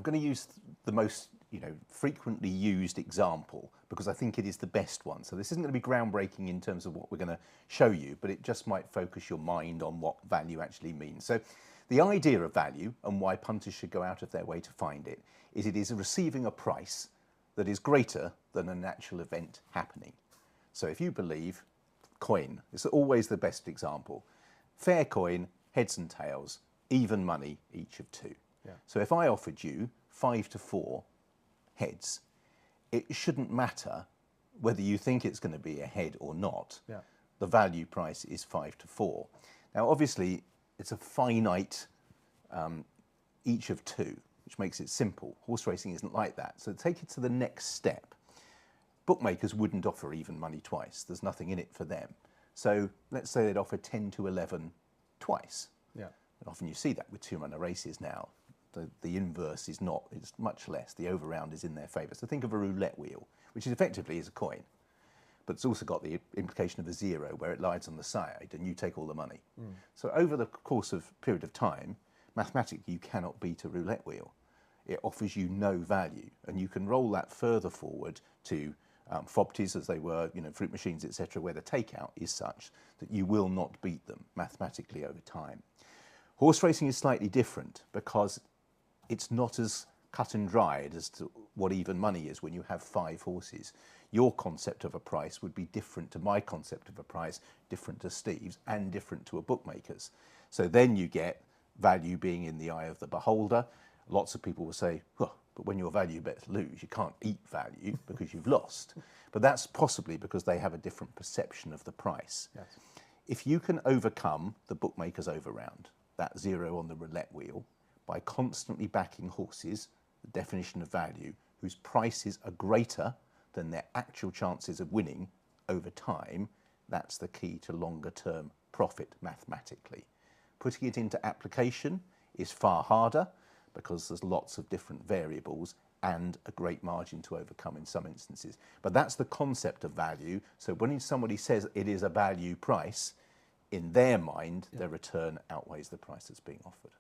I'm going to use the most frequently used example because I think it is the best one. So this isn't going to be groundbreaking in terms of what we're going to show you, but it just might focus your mind on what value actually means. So the idea of value and why punters should go out of their way to find it is receiving a price that is greater than a natural event happening. So if you believe coin, it's always the best example. Fair coin, heads and tails, even money, each of two. Yeah. So if I offered you 5 to 4 heads, it shouldn't matter whether you think it's going to be a head or not. Yeah. The value price is 5 to 4. Now, obviously, it's a finite each of two, which makes it simple. Horse racing isn't like that. So take it to the next step. Bookmakers wouldn't offer even money twice. There's nothing in it for them. So let's say they'd offer 10 to 11 twice. Yeah. And often you see that with two-runner races now. The inverse is not, it's much less. The over-round is in their favour. So think of a roulette wheel, which is effectively is a coin, but it's also got the implication of a zero where it lies on the side and you take all the money. So over the course of a period of time, mathematically you cannot beat a roulette wheel. It offers you no value, and you can roll that further forward to FOBTs, as they were, fruit machines, etc., where the takeout is such that you will not beat them mathematically over time. Horse racing is slightly different because it's not as cut and dried as to what even money is when you have 5 horses. Your concept of a price would be different to my concept of a price, different to Steve's, and different to a bookmaker's. So then you get value being in the eye of the beholder. Lots of people will say, well, but when your value bets lose, you can't eat value because you've lost. But that's possibly because they have a different perception of the price. Yes. If you can overcome the bookmaker's overround, that zero on the roulette wheel, by constantly backing horses, the definition of value, whose prices are greater than their actual chances of winning over time, that's the key to longer term profit mathematically. Putting it into application is far harder because there's lots of different variables and a great margin to overcome in some instances. But that's the concept of value. So when somebody says it is a value price, in their mind, their return outweighs the price that's being offered.